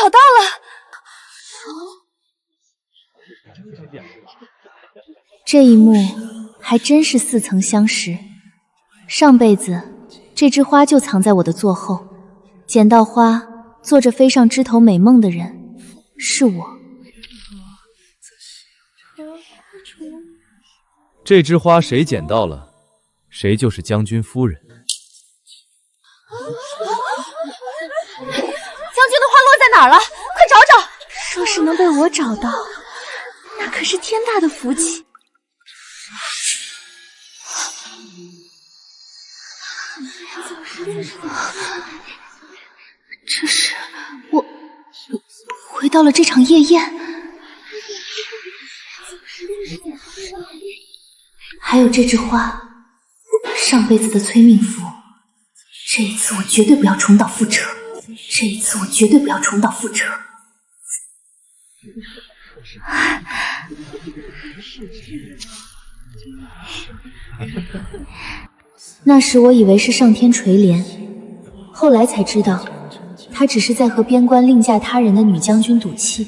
找到了。这一幕还真是似曾相识。上辈子这枝花就藏在我的座后，捡到花，做着飞上枝头美梦的人是我。这枝花谁捡到了，谁就是将军夫人。将军的花落在哪儿了？快找找！说是能被我找到，那可是天大的福气。这是我回到了这场夜宴，还有这枝花，上辈子的催命符。这一次我绝对不要重蹈覆辙，这一次我绝对不要重蹈覆辙。那时我以为是上天垂怜，后来才知道，他只是在和边关另嫁他人的女将军赌气。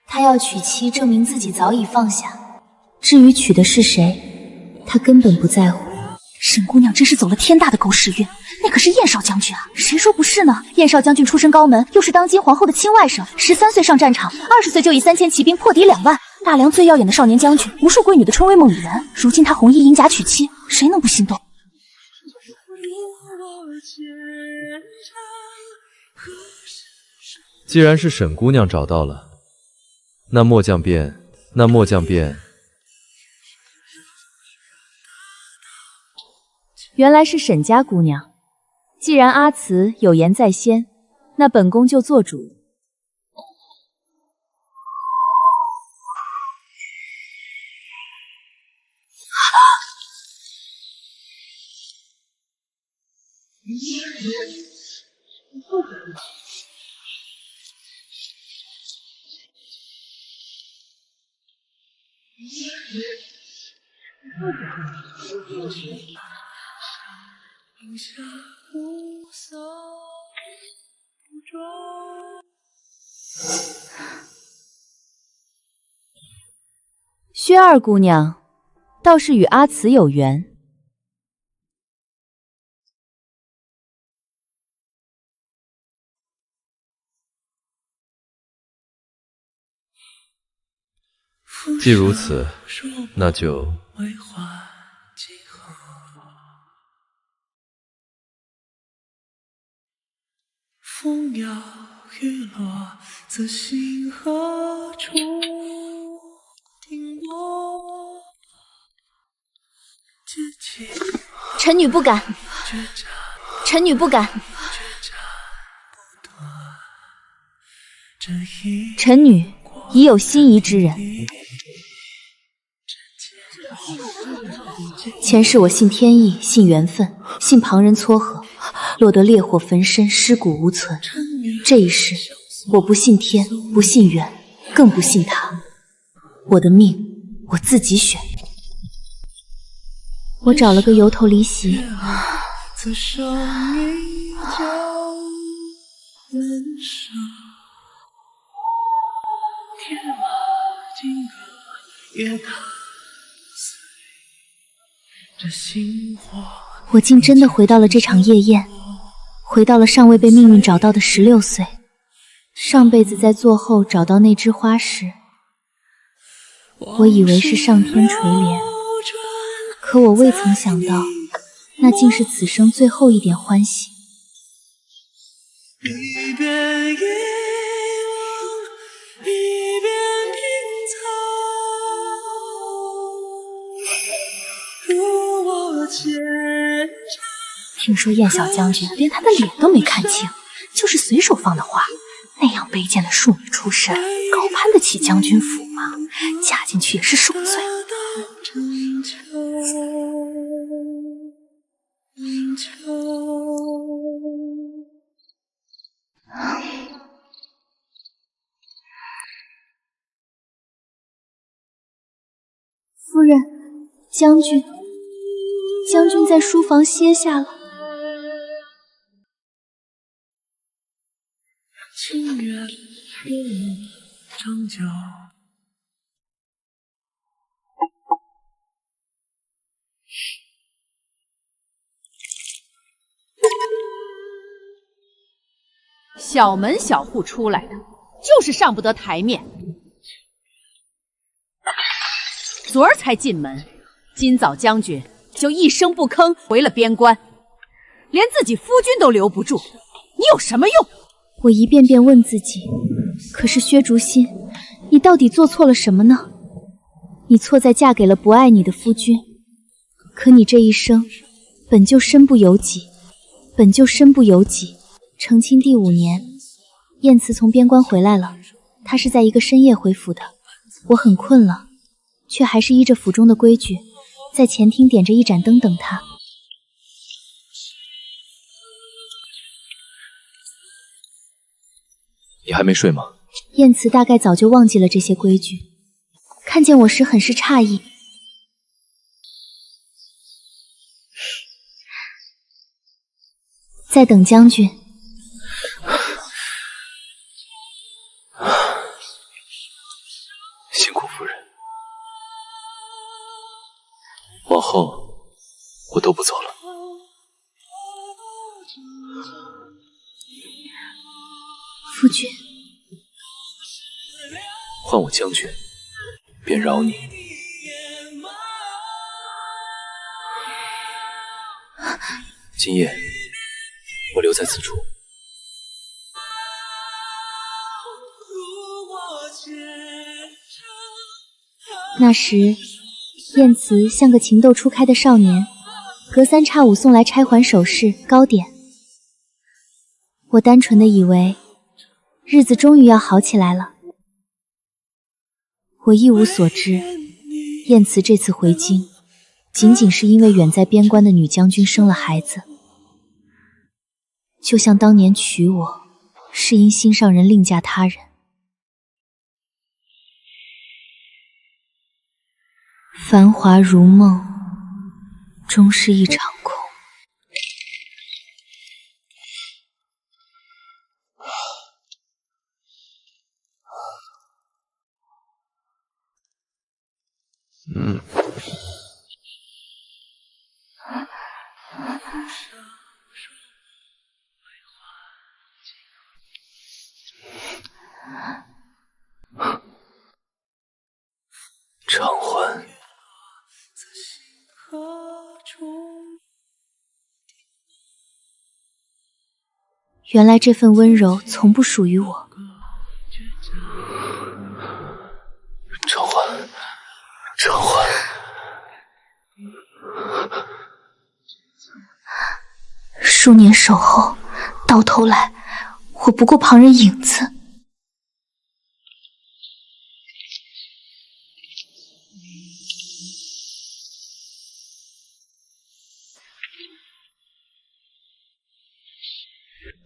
他要娶妻，证明自己早已放下。至于娶的是谁，他根本不在乎。沈姑娘真是走了天大的狗屎运，那可是燕少将军啊，谁说不是呢？燕少将军出身高门，又是当今皇后的亲外甥，13岁上战场，20岁就以3000骑兵破敌2万，大梁最耀眼的少年将军，无数闺女的春闺梦里人。如今他红衣银甲娶妻，谁能不心动？既然是沈姑娘找到了，那末将便。原来是沈家姑娘，既然阿慈有言在先，那本宫就做主。薛二姑娘倒是与阿慈有缘。既如此，那就风摇雨落，自心何处停泊？臣女不敢，臣女不敢。臣女已有心仪之人。前世我信天意，信缘分，信旁人撮合，落得烈火焚身，尸骨无存。这一世，我不信天，不信缘，更不信他。我的命，我自己选。我找了个由头离席。我竟真的回到了这场夜宴，回到了尚未被命运找到的16岁。上辈子在座后找到那枝花时，我以为是上天垂怜，可我未曾想到，那竟是此生最后一点欢喜。一边遗忘，一边拼凑，如我坚强。听说燕小将军连他的脸都没看清，就是随手放的话。那样卑贱的庶女出身，高攀得起将军府吗？嫁进去也是受罪。夫人，将军在书房歇下了。情愿父母长久。小门小户出来的，就是上不得台面。昨儿才进门，今早将军就一声不吭回了边关，连自己夫君都留不住，你有什么用？我一遍遍问自己，可是薛竹心，你到底做错了什么呢？你错在嫁给了不爱你的夫君，可你这一生本就身不由己，本就身不由己。成亲第5年，燕慈从边关回来了，她是在一个深夜回府的。我很困了，却还是依着府中的规矩，在前厅点着一盏灯等她。你还没睡吗？燕慈大概早就忘记了这些规矩，看见我时很是诧异。在等将军。辛苦夫人，往后我都不走了。夫君，换我将军，便饶你。今夜我留在此处。那时，燕慈像个情窦初开的少年，隔三差五送来钗环、首饰、糕点。我单纯的以为，日子终于要好起来了。我一无所知，燕慈这次回京，仅仅是因为远在边关的女将军生了孩子。就像当年娶我，是因心上人另嫁他人。繁华如梦，终是一场空。偿还。原来这份温柔从不属于我。偿还，偿还。数年守候，到头来，我不过旁人影子。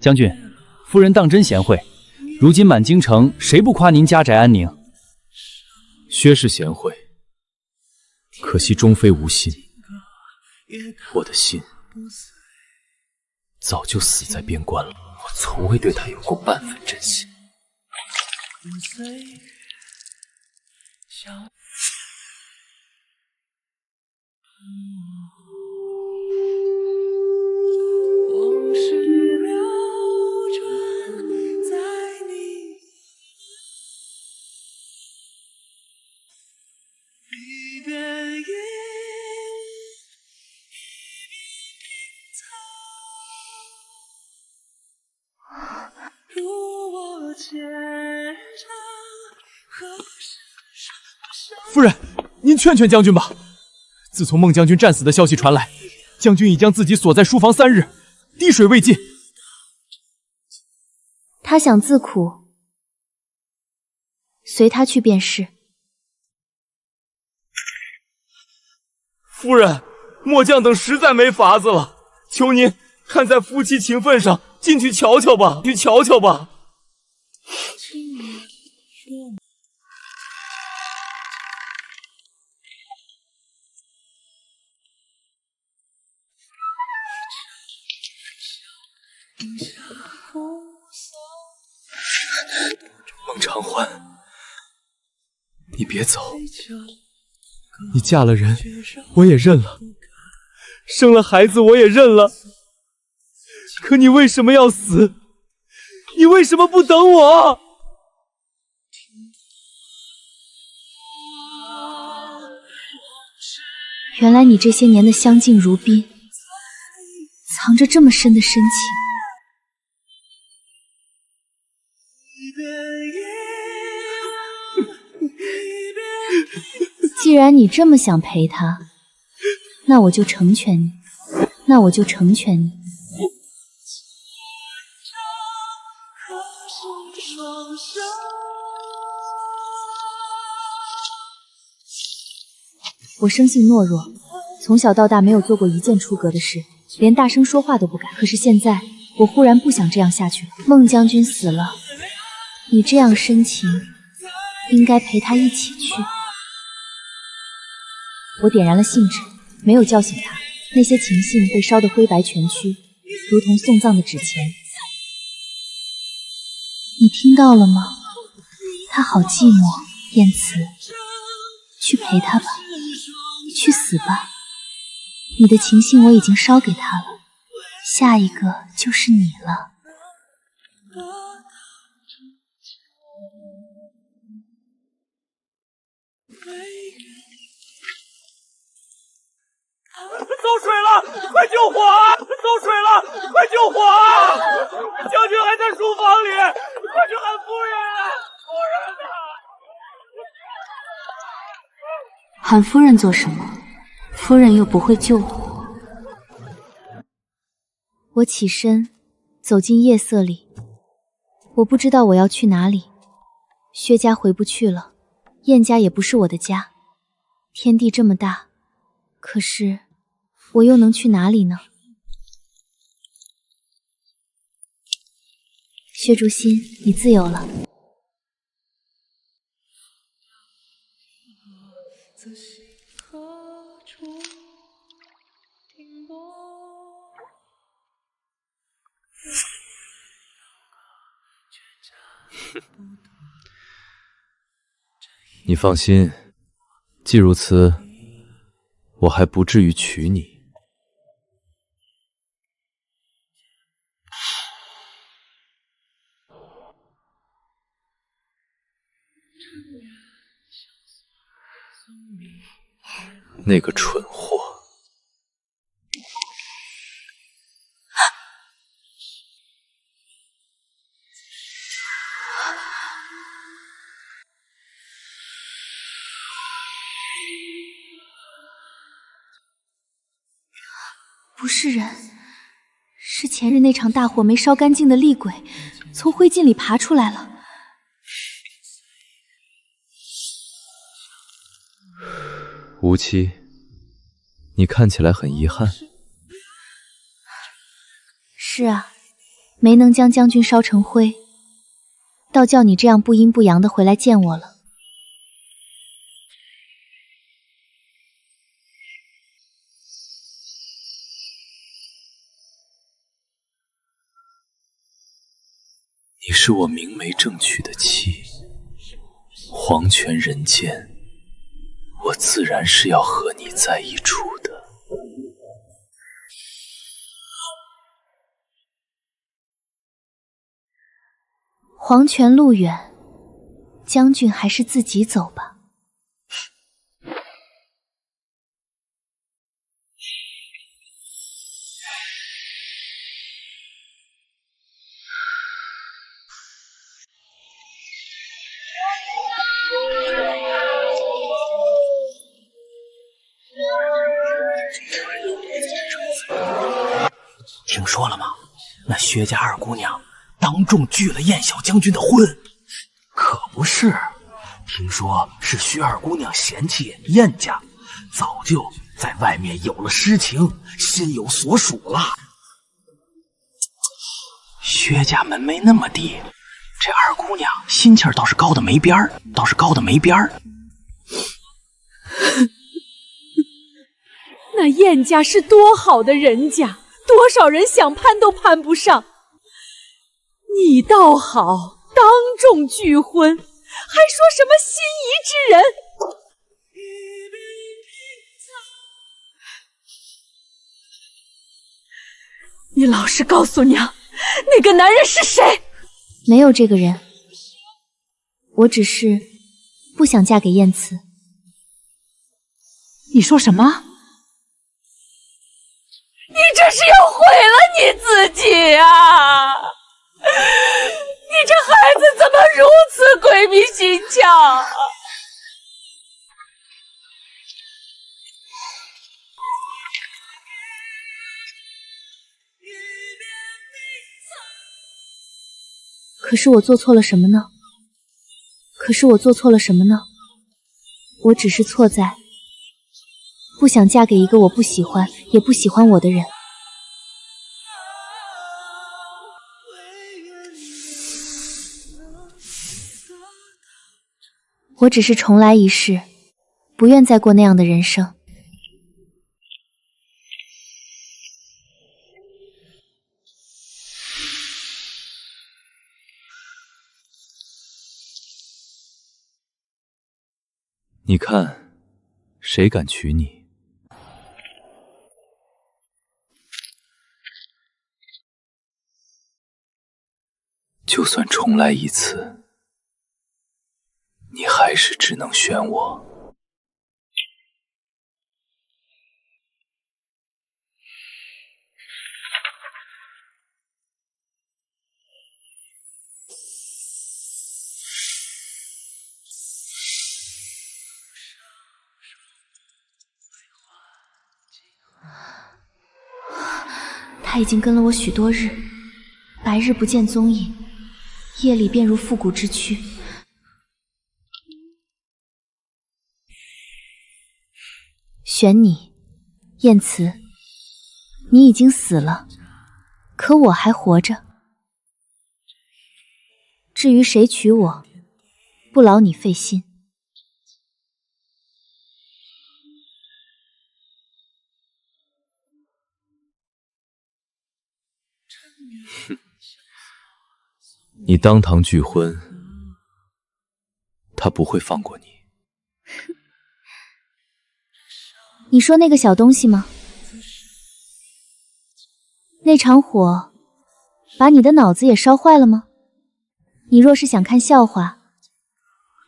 将军，夫人当真贤惠。如今满京城谁不夸您家宅安宁？薛氏贤惠，可惜终非无心。我的心早就死在边关了，我从未对他有过半分真心。往事流转在你一遍一遍品尝，如我虔诚，何时夫人，您劝劝将军吧。自从孟将军战死的消息传来，将军已将自己锁在书房3日，滴水未进。他想自苦，随他去便是。夫人，末将等实在没法子了，求您看在夫妻情分上，进去瞧瞧吧，去瞧瞧吧。影下风骚。孟长欢，你别走，你嫁了人，我也认了，生了孩子我也认了，可你为什么要死？你为什么不等我？原来你这些年的相敬如宾，藏着这么深的深情。既然你这么想陪他，那我就成全你，我生性懦弱，从小到大没有做过一件出格的事，连大声说话都不敢。可是现在，我忽然不想这样下去了。孟将军死了，你这样深情，应该陪他一起去。我点燃了信纸，没有叫醒他。那些情信被烧得灰白全躯，如同送葬的纸钱。你听到了吗？他好寂寞，燕慈，去陪他吧，去死吧。你的情信我已经烧给他了，下一个就是你了。走水了，快救火啊！走水了，快救火啊！将军还在书房里，快去喊夫人！夫人呐！喊夫人做什么？夫人又不会救火。我起身，走进夜色里。我不知道我要去哪里。薛家回不去了，燕家也不是我的家。天地这么大，可是我又能去哪里呢？薛竹心，你自由了。你放心，既如此，我还不至于娶你。那个蠢货！不是人，是前日那场大火没烧干净的厉鬼，从灰烬里爬出来了。无期，你看起来很遗憾。是啊，没能将将军烧成灰，倒叫你这样不阴不阳的回来见我了。你是我明媒正娶的妻，黄泉人间，我自然是要和你在一处的。黄泉路远，将军还是自己走吧。听说了吗？那薛家二姑娘当众拒了燕小将军的婚。可不是，听说是薛二姑娘嫌弃燕家，早就在外面有了私情，心有所属了。薛家门没那么低，这二姑娘心气儿倒是高的没边儿，那燕家是多好的人家，多少人想攀都攀不上。你倒好，当众拒婚，还说什么心仪之人？你老实告诉娘，那个男人是谁？没有这个人，我只是不想嫁给燕慈。你说什么？你这是要毁了你自己啊！你这孩子怎么如此鬼迷心窍？可是我做错了什么呢？我只是错在不想嫁给一个我不喜欢也不喜欢我的人。我只是重来一世，不愿再过那样的人生。你看，谁敢娶你？就算重来一次，你还是只能选我。他已经跟了我许多日，白日不见踪影，夜里便如复古之躯。选你，燕慈，你已经死了，可我还活着。至于谁娶我，不劳你费心。你当堂拒婚，他不会放过你。你说那个小东西吗？那场火把你的脑子也烧坏了吗？你若是想看笑话，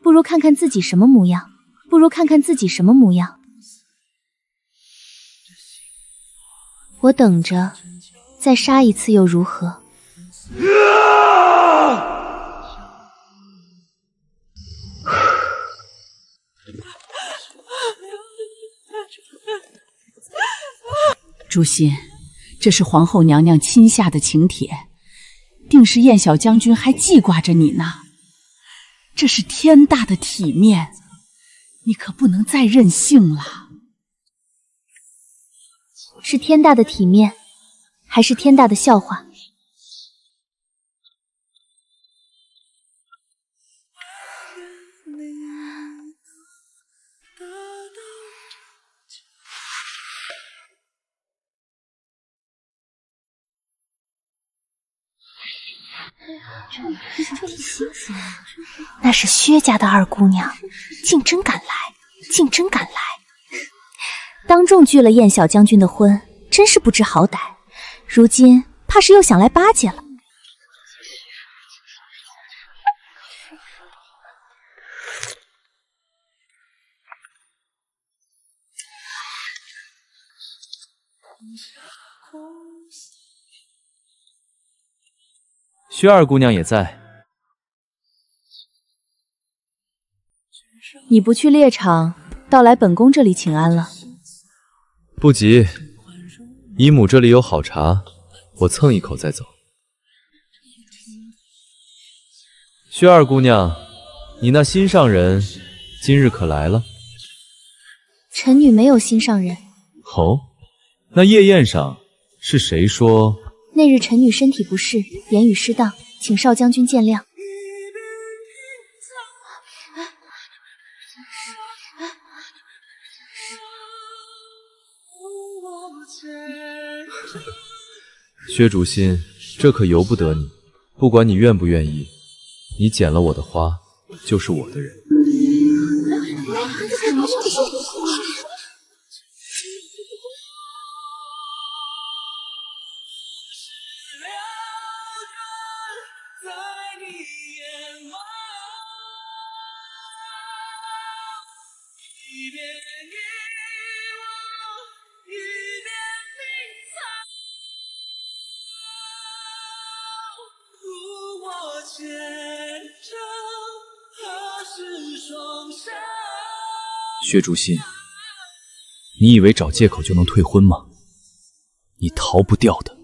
不如看看自己什么模样。我等着再杀一次又如何？朱熹，这是皇后娘娘亲下的请帖，定是燕小将军还记挂着你呢。这是天大的体面，你可不能再任性了。是天大的体面，还是天大的笑话？那是薛家的二姑娘，竟真敢来！当众拒了燕小将军的婚，真是不知好歹。如今怕是又想来巴结了。薛二姑娘也在。你不去猎场，倒来本宫这里请安了。不急，姨母这里有好茶，我蹭一口再走。薛二姑娘，你那心上人今日可来了？臣女没有心上人。哦，那夜宴上是谁说？那日臣女身体不适，言语失当，请少将军见谅。薛竹心，这可由不得你。不管你愿不愿意，你捡了我的花，就是我的人。薛竹心，你以为找借口就能退婚吗？你逃不掉的。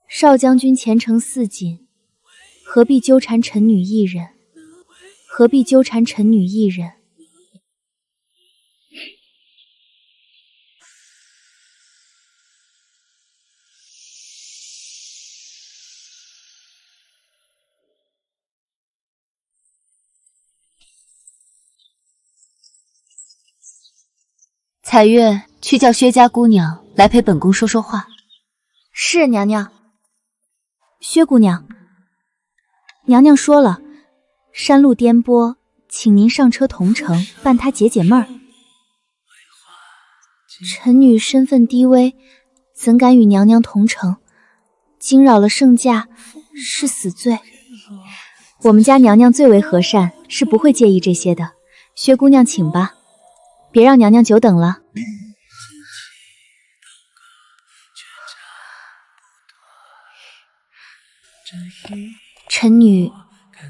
少将军前程似锦，何必纠缠臣女一人？何必纠缠臣女一人？彩月，去叫薛家姑娘来陪本宫说说话。是娘娘。薛姑娘，娘娘说了，山路颠簸，请您上车同乘，伴她解解闷儿。臣女身份低微，怎敢与娘娘同乘？惊扰了圣驾，是死罪。我们家娘娘最为和善，是不会介意这些的。薛姑娘请吧，别让娘娘久等了。臣女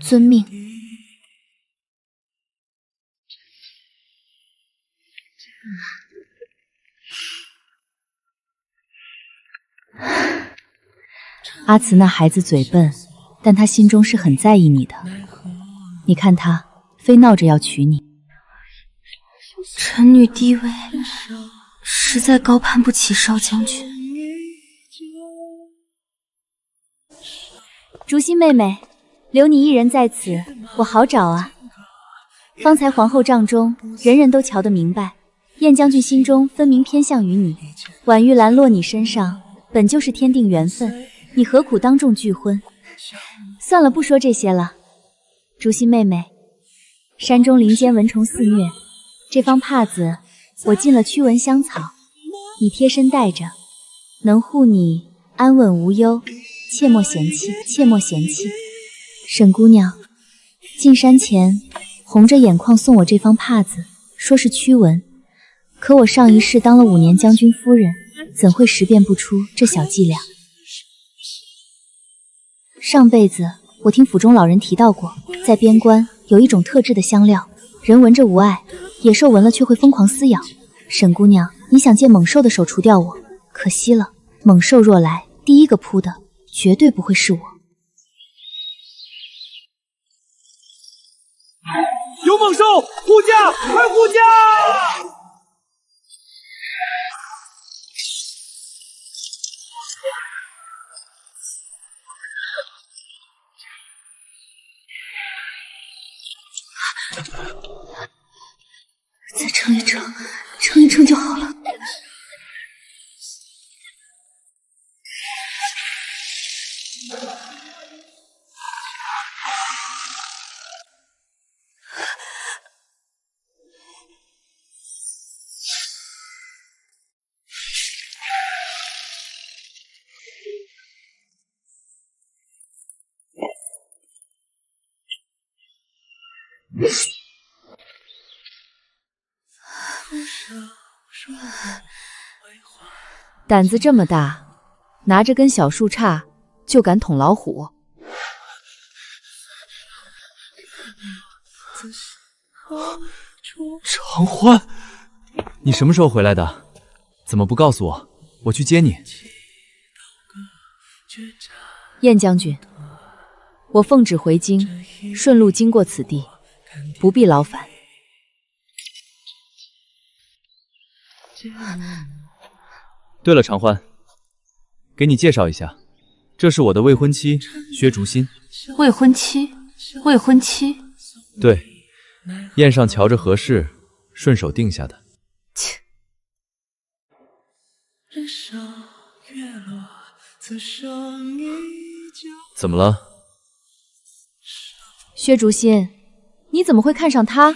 遵命。阿慈那孩子嘴笨，但他心中是很在意你的。你看他，非闹着要娶你。臣女低微，实在高攀不起少将军。竹心妹妹，留你一人在此，我好找啊。方才皇后帐中，人人都瞧得明白，燕将军心中分明偏向于你。婉玉兰落你身上，本就是天定缘分，你何苦当众拒婚？算了，不说这些了。竹心妹妹，山中林间蚊虫肆虐，这方帕子我进了驱蚊香草，你贴身带着，能护你安稳无忧。切莫嫌弃，切莫嫌弃。沈姑娘，进山前红着眼眶送我这方帕子，说是驱蚊。可我上一世当了5年将军夫人，怎会识辨不出这小伎俩？上辈子我听府中老人提到过，在边关有一种特制的香料，人闻着无碍，野兽闻了却会疯狂撕咬。沈姑娘，你想借猛兽的手除掉我，可惜了。猛兽若来，第一个扑的绝对不会是我。有猛兽！护驾！快护驾！再撑一撑，撑一撑就好了。胆子这么大，拿着根小树杈就敢捅老虎？长欢，你什么时候回来的？怎么不告诉我？我去接你。燕将军，我奉旨回京，顺路经过此地，不必劳烦。对了，长欢，给你介绍一下，这是我的未婚妻薛竹心。未婚妻，未婚妻。对，宴上瞧着合适，顺手定下的。切。怎么了？薛竹心，你怎么会看上他？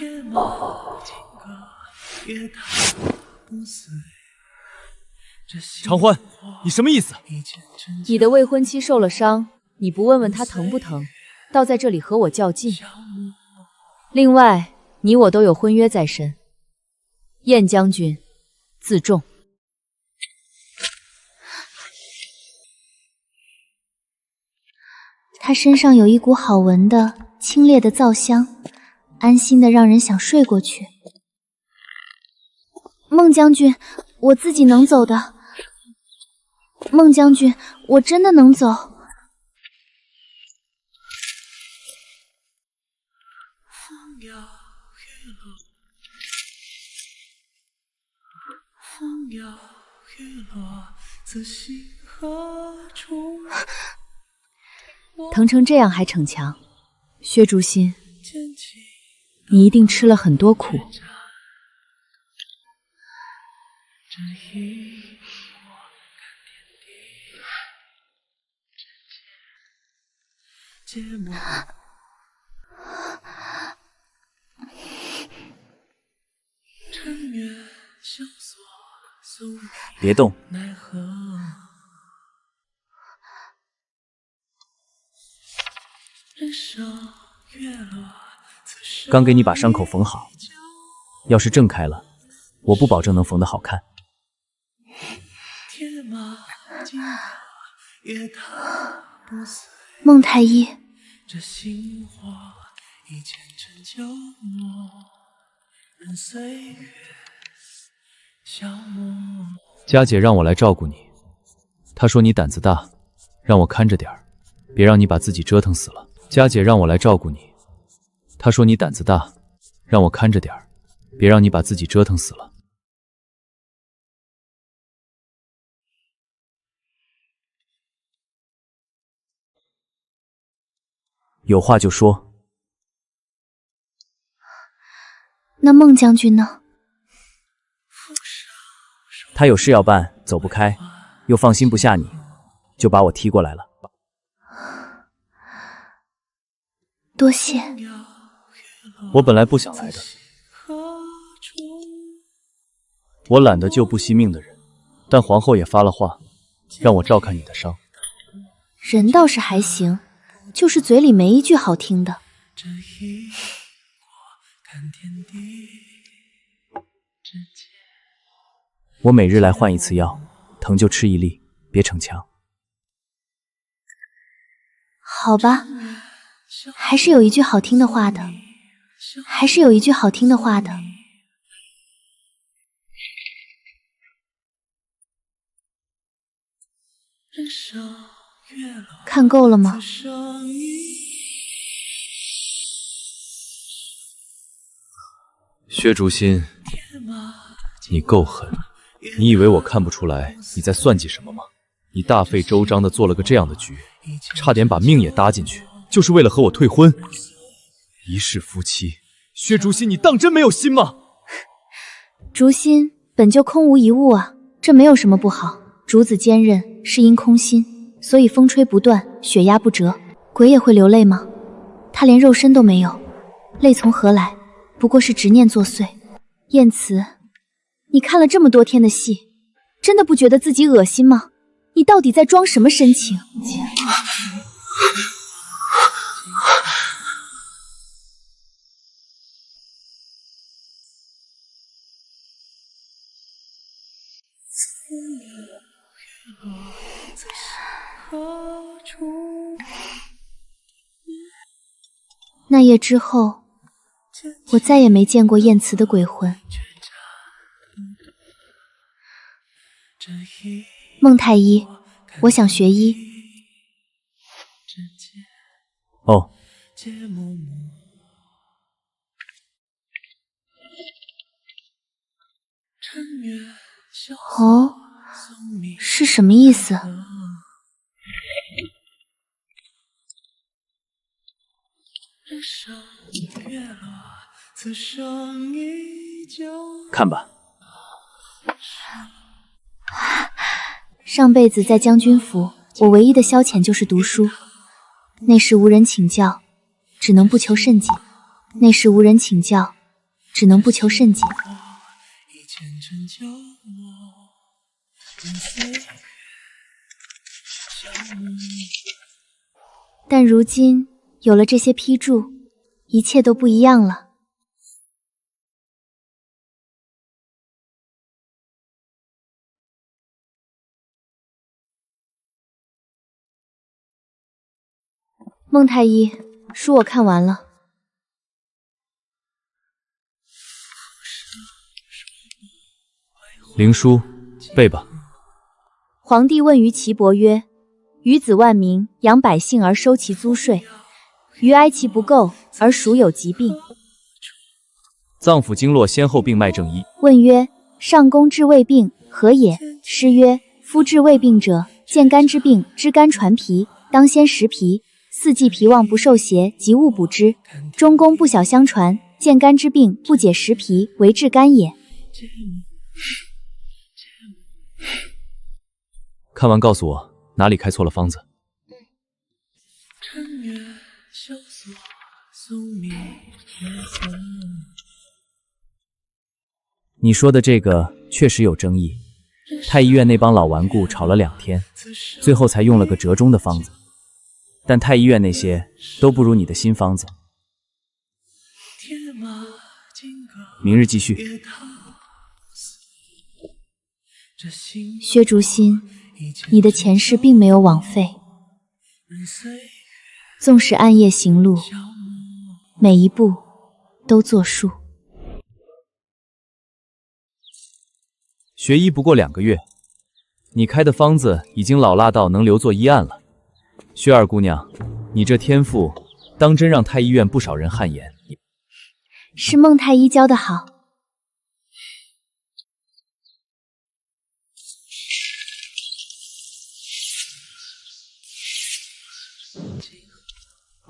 长欢，你什么意思？你的未婚妻受了伤，你不问问她疼不疼，倒在这里和我较劲。另外，你我都有婚约在身，燕将军，自重。他身上有一股好闻的、清冽的皂香，安心的让人想睡过去。孟将军，我自己能走的。孟将军，我真的能走。风摇雨落，自心何处？疼成这样还逞强，薛竹心，你一定吃了很多苦。别动。刚给你把伤口缝好，要是挣开了，我不保证能缝得好看。孟太医，佳姐让我来照顾你，她说你胆子大，让我看着点儿，别让你把自己折腾死了。佳姐让我来照顾你，她说你胆子大，让我看着点儿，别让你把自己折腾死了。有话就说。那孟将军呢？他有事要办，走不开，又放心不下你，就把我踢过来了。多谢。我本来不想来的，我懒得救不惜命的人，但皇后也发了话，让我照看你的伤。人倒是还行，就是嘴里没一句好听的。我每日来换一次药，疼就吃一粒，别逞强。好吧，还是有一句好听的话的，还是有一句好听的话的。看够了吗？薛竹心，你够狠！你以为我看不出来你在算计什么吗？你大费周章的做了个这样的局，差点把命也搭进去，就是为了和我退婚。一世夫妻，薛竹心，你当真没有心吗？竹心本就空无一物啊，这没有什么不好。竹子坚韧是因空心，所以风吹不断，雪压不折。鬼也会流泪吗？他连肉身都没有，泪从何来？不过是执念作祟。燕慈，你看了这么多天的戏，真的不觉得自己恶心吗？你到底在装什么深情？那夜之后，我再也没见过燕慈的鬼魂。孟太医，我想学医。哦。哦，是什么意思？看吧。上辈子在将军府，我唯一的消遣就是读书。那时无人请教，只能不求甚解。那时无人请教，只能不求甚解。但如今有了这些批注，一切都不一样了。孟太医，书我看完了。灵书，背吧。皇帝问于岐伯曰：余子万民，养百姓而收其租税，余哀其不够，而孰有疾病？脏腑经络先后病脉正一。问曰：上公治未病，何也？诗曰：夫治未病者，见肝之病，知肝传脾，当先食脾。四季脾旺不受邪，及物补之。中宫不晓相传，见肝之病，不解食脾，为治肝也。看完告诉我哪里开错了方子。你说的这个确实有争议，太医院那帮老顽固吵了2天，最后才用了个折中的方子。但太医院那些都不如你的新方子。明日继续。薛竹心，你的前世并没有枉费。纵使暗夜行路，每一步都作数。学医不过2个月，你开的方子已经老辣到能留作医案了。薛二姑娘，你这天赋当真让太医院不少人汗颜。是孟太医教的好。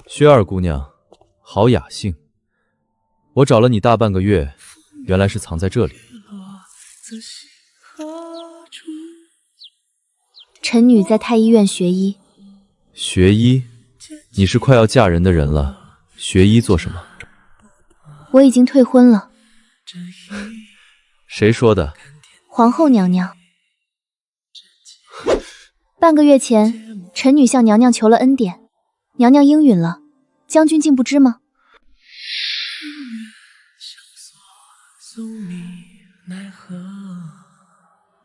薛二姑娘，好雅兴。我找了你大半个月，原来是藏在这里。臣女在太医院学医。学医？你是快要嫁人的人了，学医做什么？我已经退婚了。谁说的？皇后娘娘。半个月前，臣女向娘娘求了恩典，娘娘应允了。将军竟不知吗？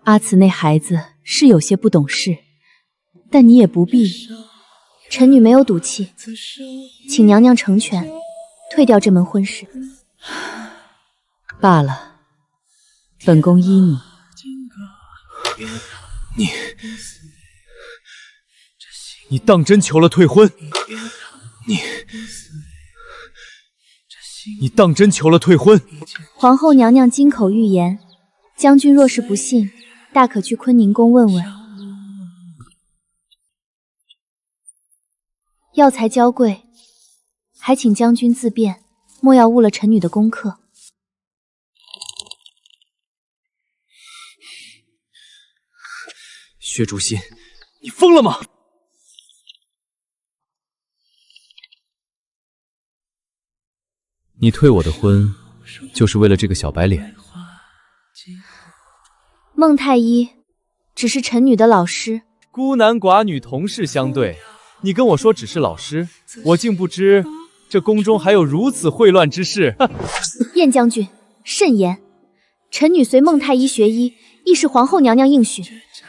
阿慈那孩子是有些不懂事，但你也不必。臣女没有赌气，请娘娘成全，退掉这门婚事。罢了，本宫依你。你当真求了退婚？你当真求了退婚？皇后娘娘金口玉言，将军若是不信，大可去坤宁宫问问。药材娇贵，还请将军自便，莫要误了臣女的功课。薛竹心，你疯了吗？你退我的婚，就是为了这个小白脸？孟太医只是臣女的老师，孤男寡女同室相对，你跟我说只是老师，我竟不知这宫中还有如此秽乱之事。晏将军，慎言！臣女随孟太医学医，亦是皇后娘娘应许，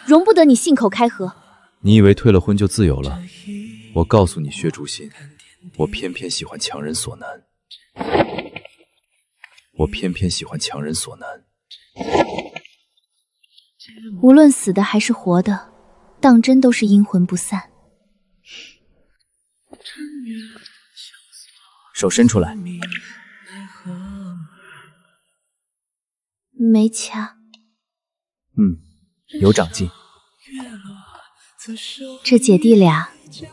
容不得你信口开河。你以为退了婚就自由了？我告诉你，薛竹心，我偏偏喜欢强人所难。我偏偏喜欢强人所难。无论死的还是活的，当真都是阴魂不散。手伸出来。没掐。有长进。这姐弟俩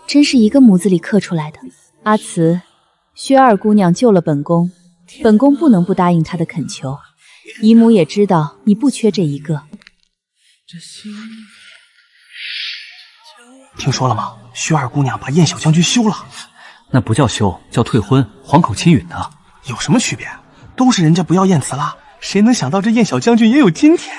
真是一个模子里刻出来的。阿慈，薛二姑娘救了本宫，本宫不能不答应她的恳求。姨母也知道你不缺这一个。听说了吗？薛二姑娘把燕小将军休了。那不叫休，叫退婚，黄口亲允的。有什么区别？都是人家不要燕慈了，谁能想到这燕小将军也有今天？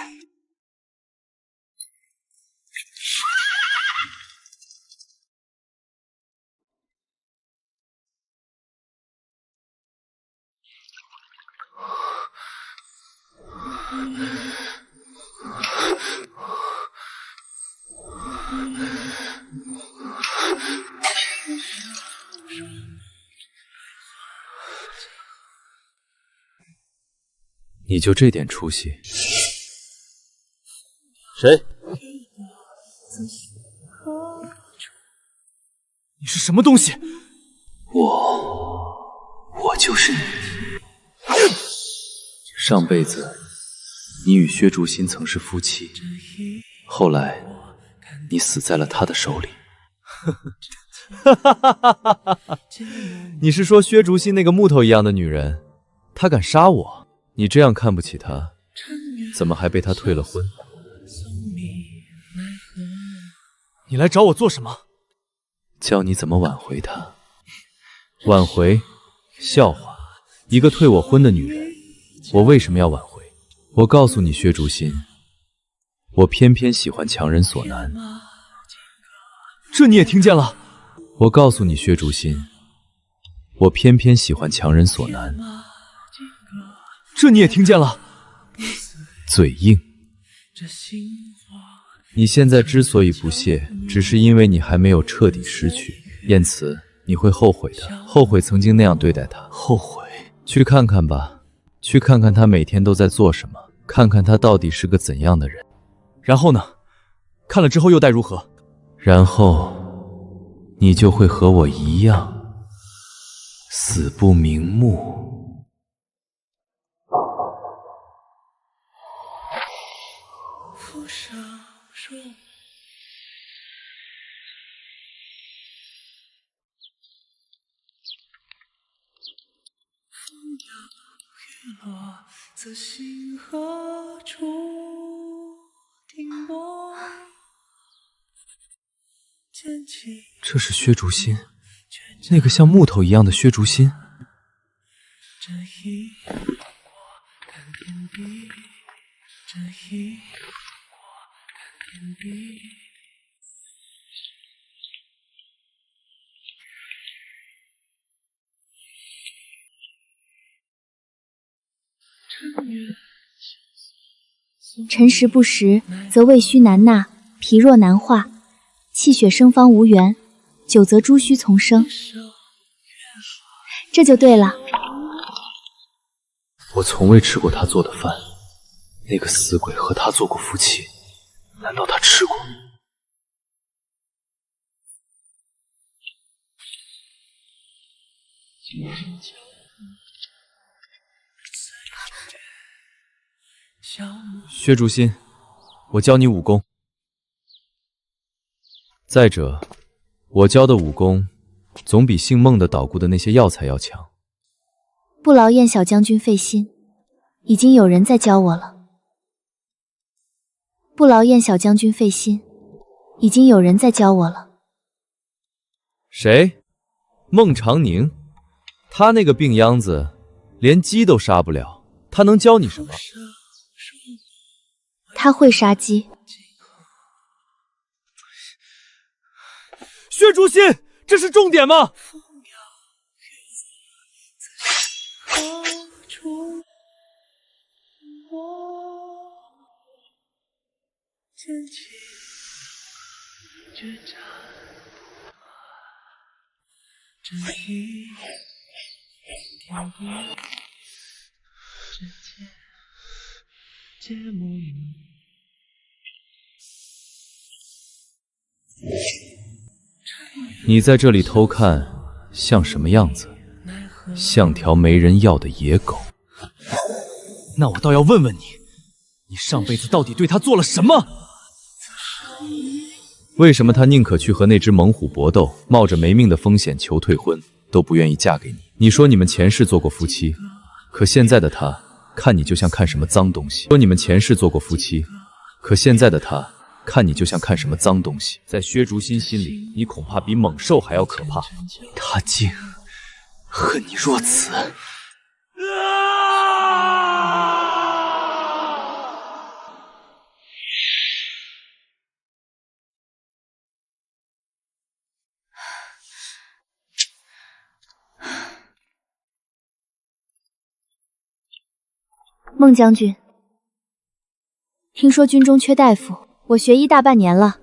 你就这点出息？谁？你是什么东西？我就是你。上辈子，你与薛竹心曾是夫妻，后来你死在了他的手里。你是说薛竹心那个木头一样的女人，她敢杀我？你这样看不起她，怎么还被她退了婚？你来找我做什么？教你怎么挽回她。挽回？笑话！一个退我婚的女人，我为什么要挽回？我告诉你，薛竹心，我偏偏喜欢强人所难。这你也听见了？我告诉你，薛竹心，我偏偏喜欢强人所难。这你也听见了？嘴硬。你现在之所以不屑，只是因为你还没有彻底失去燕慈，你会后悔的，后悔曾经那样对待她。后悔？去看看吧，去看看她每天都在做什么，看看她到底是个怎样的人。然后呢？看了之后又待如何？然后你就会和我一样，死不瞑目。在星河处停泊。这是薛竹心，那个像木头一样的薛竹心。这一我看天地，这一我看天地。辰时不食，则胃虚难纳，脾弱难化，气血生方无源，久则诸虚丛生。这就对了。我从未吃过他做的饭，那个死鬼和他做过夫妻，难道他吃过？薛竹心，我教你武功。再者，我教的武功总比姓孟的捣鼓的那些药材要强。不劳燕小将军费心，已经有人在教我了。不劳燕小将军费心，已经有人在教我了。谁？孟长宁？他那个病秧子，连鸡都杀不了，他能教你什么？他会杀鸡。薛竹心，这是重点吗？你在这里偷看，像什么样子？像条没人要的野狗。那我倒要问问你，你上辈子到底对他做了什么？为什么他宁可去和那只猛虎搏斗，冒着没命的风险求退婚，都不愿意嫁给你？你说你们前世做过夫妻，可现在的他看你就像看什么脏东西。说你们前世做过夫妻，可现在的他看你就像看什么脏东西。在薛竹心心里，你恐怕比猛兽还要可怕。他竟恨你若此。孟将军，听说军中缺大夫，我学医大半年了，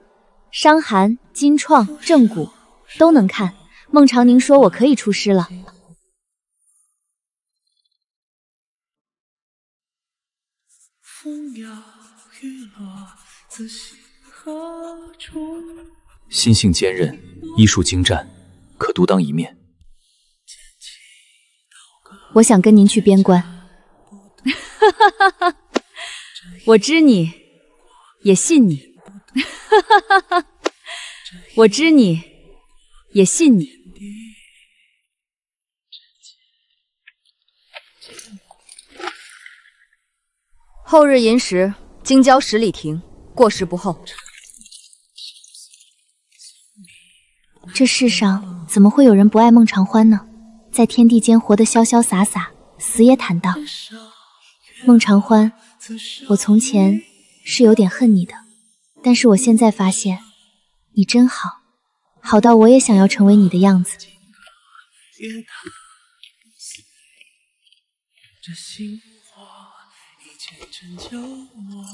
伤寒、筋创、正骨都能看。孟长宁说我可以出师了。心性坚韧，医术精湛，可独当一面。我想跟您去边关。我知你，也信你。我知你，也信你。后日寅时，京郊10里亭，过时不候。这世上怎么会有人不爱孟长欢呢？在天地间活得潇潇洒洒，死也坦荡。孟长欢，我从前是有点恨你的，但是我现在发现你真好，好到我也想要成为你的样子。这心花一见成旧梦，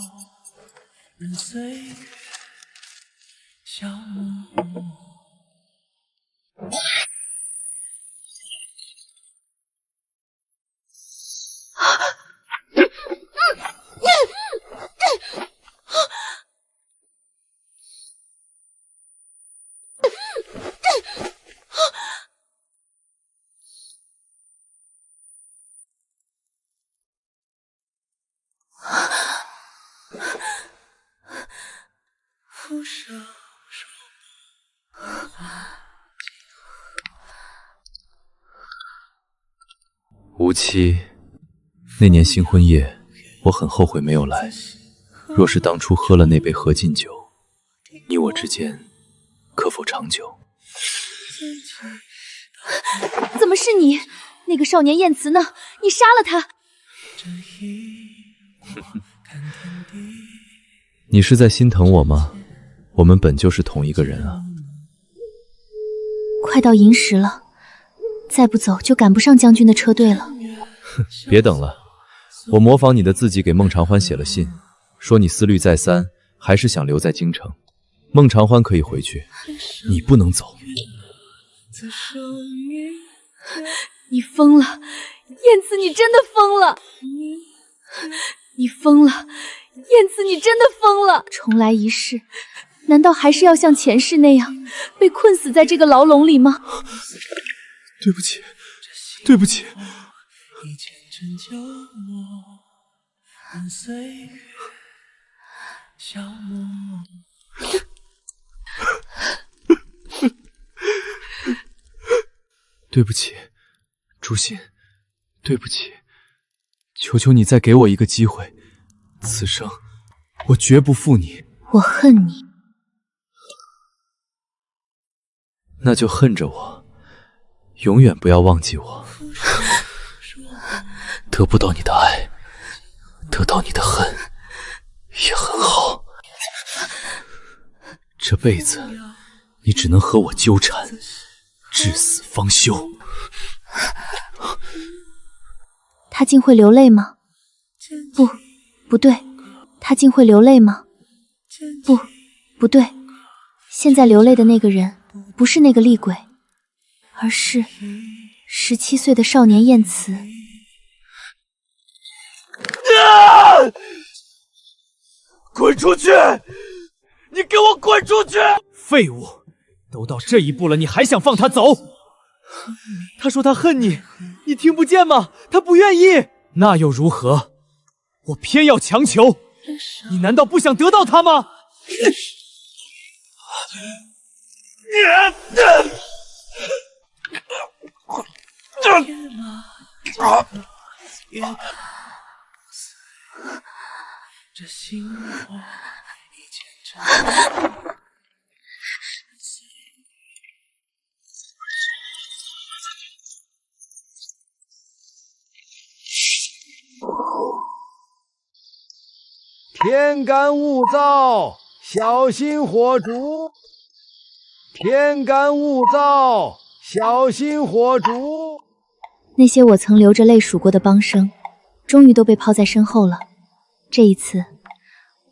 任岁月消磨。无期，那年新婚夜，我很后悔没有来。若是当初喝了那杯合卺酒，你我之间可否长久？怎么是你？那个少年燕慈呢？你杀了他！你是在心疼我吗？我们本就是同一个人啊。快到寅时了，再不走就赶不上将军的车队了。别等了，我模仿你的字迹给孟长欢写了信，说你思虑再三，还是想留在京城。孟长欢可以回去，你不能走。你疯了，燕慈，你真的疯了！你疯了，燕慈，你真的疯了！重来一世，难道还是要像前世那样被困死在这个牢笼里吗？对不起，对不起。一见成旧梦，任岁月消磨。对不起，朱心，对不起，求求你再给我一个机会，此生我绝不负你。我恨你，那就恨着我，永远不要忘记我。得不到你的爱，得到你的恨也很好。这辈子你只能和我纠缠，至死方休。他竟会流泪吗？不对，他竟会流泪吗？不对，现在流泪的那个人不是那个厉鬼，而是17岁的少年燕慈。滚出去！你给我滚出去！废物，都到这一步了，你还想放他走？他说他恨你，你听不见吗？他不愿意。那又如何？我偏要强求，你难道不想得到他吗？这心花一见天干物燥，小心火烛。天干物燥，小心火烛。那些我曾流着泪数过的帮生，终于都被抛在身后了。这一次，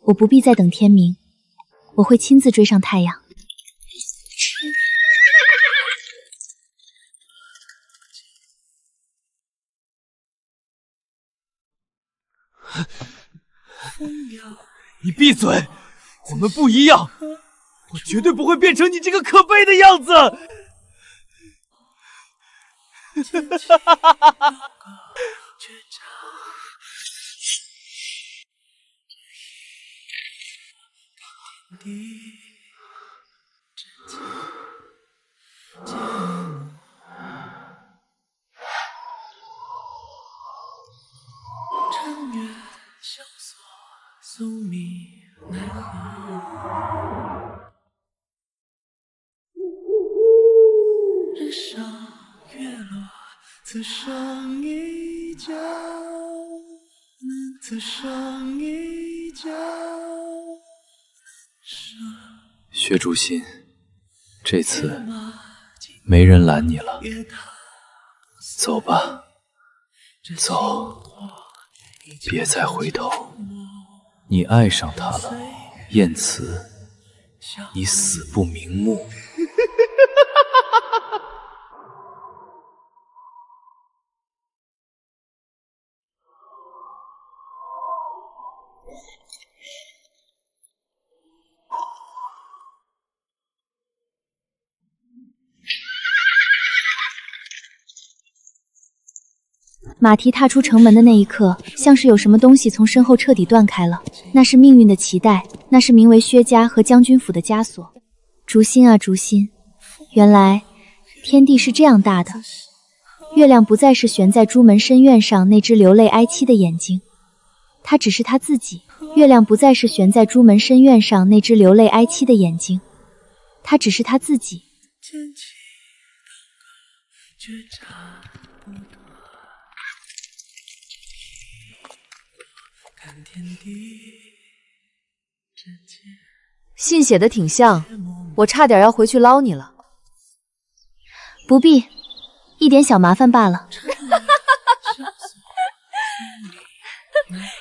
我不必再等天明，我会亲自追上太阳。你闭嘴！我们不一样，我绝对不会变成你这个可悲的样子！长月萧索，宿命奈何？人上月落，此生一觉，此生一觉。薛竹心，这次没人拦你了，走吧，走，别再回头。你爱上他了，燕慈，你死不瞑目。马蹄踏出城门的那一刻，像是有什么东西从身后彻底断开了。那是命运的脐带，那是名为薛家和将军府的枷锁。竹心啊竹心，原来天地是这样大的。月亮不再是悬在朱门深院上那只流泪哀戚的眼睛，它只是他自己。月亮不再是悬在朱门深院上那只流泪哀戚的眼睛，它只是他自己。信写的挺像，我差点要回去捞你了。不必，一点小麻烦罢了。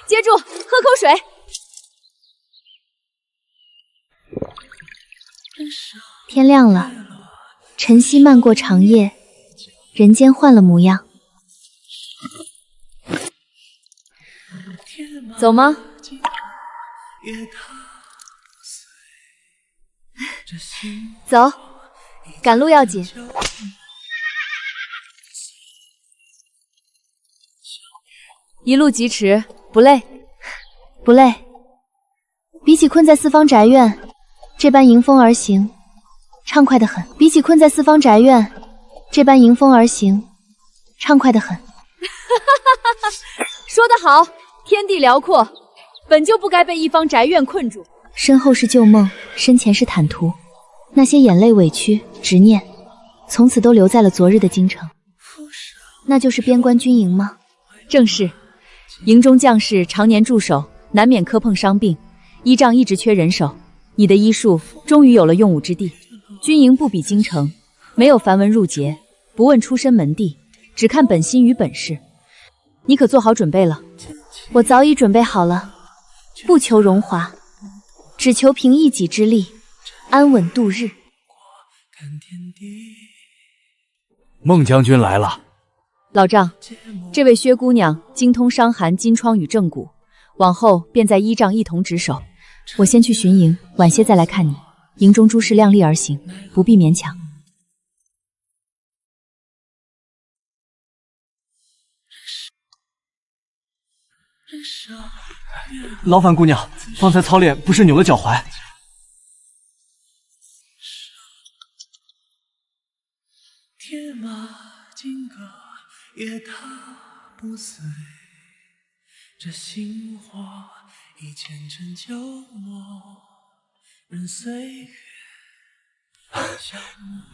接住，喝口水。天亮了，晨曦漫过长夜，人间换了模样。走吗？走，赶路要紧。一路疾驰，不累？不累。比起困在四方宅院，这般迎风而行，畅快得很。比起困在四方宅院，这般迎风而行，畅快得很。说得好，天地辽阔，本就不该被一方宅院困住。身后是旧梦，身前是坦途。那些眼泪、委屈、执念，从此都留在了昨日的京城。那就是边关军营吗？正是。营中将士常年驻守，难免磕碰伤病，依仗一直缺人手。你的医术终于有了用武之地。军营不比京城，没有繁文缛节，不问出身门第，只看本心与本事。你可做好准备了？我早已准备好了，不求荣华，只求凭一己之力，安稳度日。孟将军来了。老丈，这位薛姑娘精通伤寒、金疮与正骨，往后便在依仗一同值守。我先去巡营，晚些再来看你。营中诸事量力而行，不必勉强。劳烦姑娘，方才操练不慎扭了脚踝。铁马金戈也踏不碎，这心火已前尘旧梦。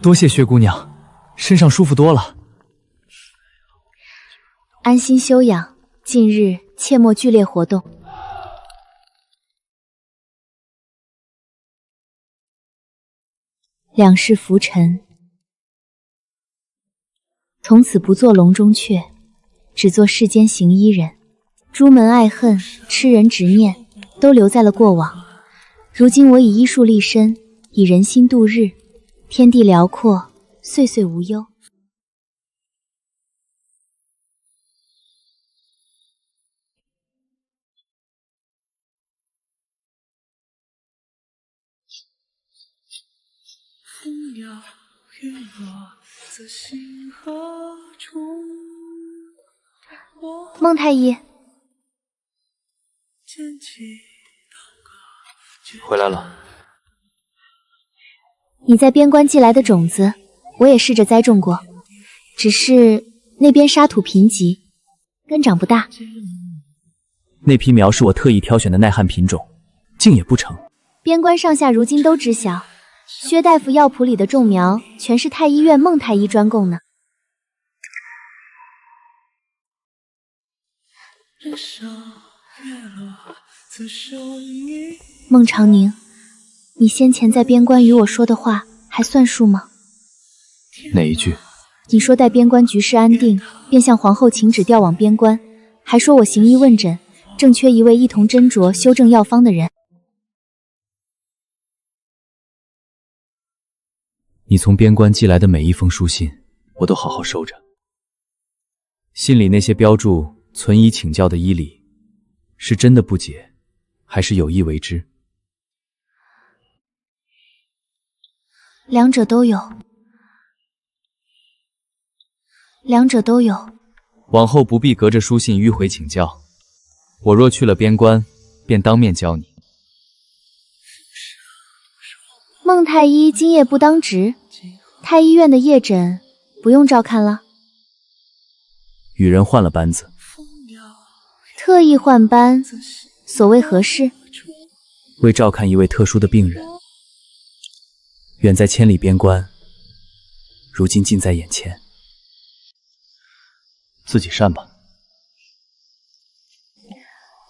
多谢薛姑娘，身上舒服多了。安心休养，近日切莫剧烈活动。两世浮沉，从此不做笼中雀，只做世间行医人。朱门爱恨、痴人执念，都留在了过往。如今我以医术立身，以人心度日，天地辽阔，岁岁无忧。风摇雨落在星河中。孟太医，回来了。你在边关寄来的种子，我也试着栽种过，只是那边沙土贫瘠，根长不大。那批苗是我特意挑选的耐旱品种，竟也不成。边关上下如今都知晓，薛大夫药谱里的种苗全是太医院孟太医专供呢。孟长宁，你先前在边关与我说的话还算数吗？哪一句？你说待边关局势安定，便向皇后请旨调往边关，还说我行医问诊，正缺一位一同斟酌修正药方的人。你从边关寄来的每一封书信，我都好好收着。信里那些标注存疑请教的医理，是真的不解，还是有意为之？两者都有，两者都有。往后不必隔着书信迂回请教，我若去了边关，便当面教你。孟太医今夜不当值，太医院的夜诊不用照看了。与人换了班子，特意换班，所谓何事？为照看一位特殊的病人。远在千里边关，如今近在眼前，自己善吧。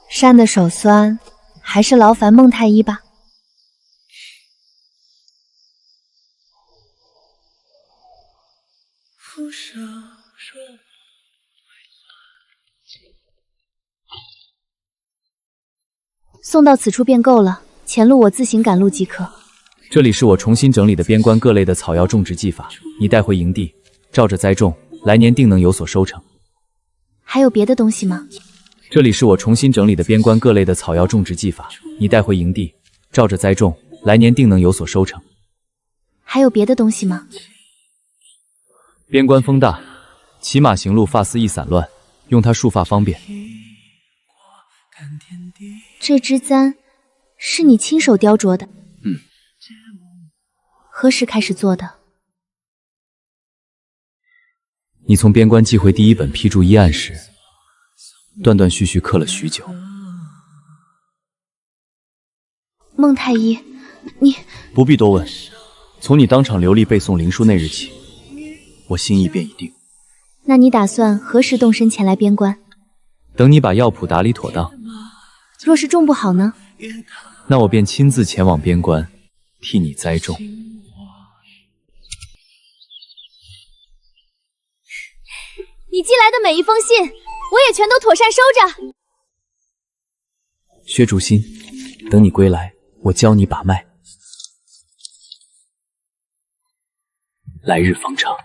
扇的手酸，还是劳烦孟太医吧。送到此处便够了，前路我自行赶路即可。这里是我重新整理的边关各类的草药种植技法，你带回营地，照着栽种，来年定能有所收成。还有别的东西吗？这里是我重新整理的边关各类的草药种植技法，你带回营地，照着栽种，来年定能有所收成。还有别的东西吗？边关风大，骑马行路发丝易散乱，用它束发方便。这支簪是你亲手雕琢的？何时开始做的？你从边关寄回第一本批注医案时，断断续续刻了许久。孟太医，你不必多问，从你当场流利背诵灵书那日起，我心意便已定。那你打算何时动身前来边关？等你把药谱打理妥当。若是种不好呢？那我便亲自前往边关，替你栽种。你寄来的每一封信，我也全都妥善收着。薛竹心，等你归来，我教你把脉，来日方长。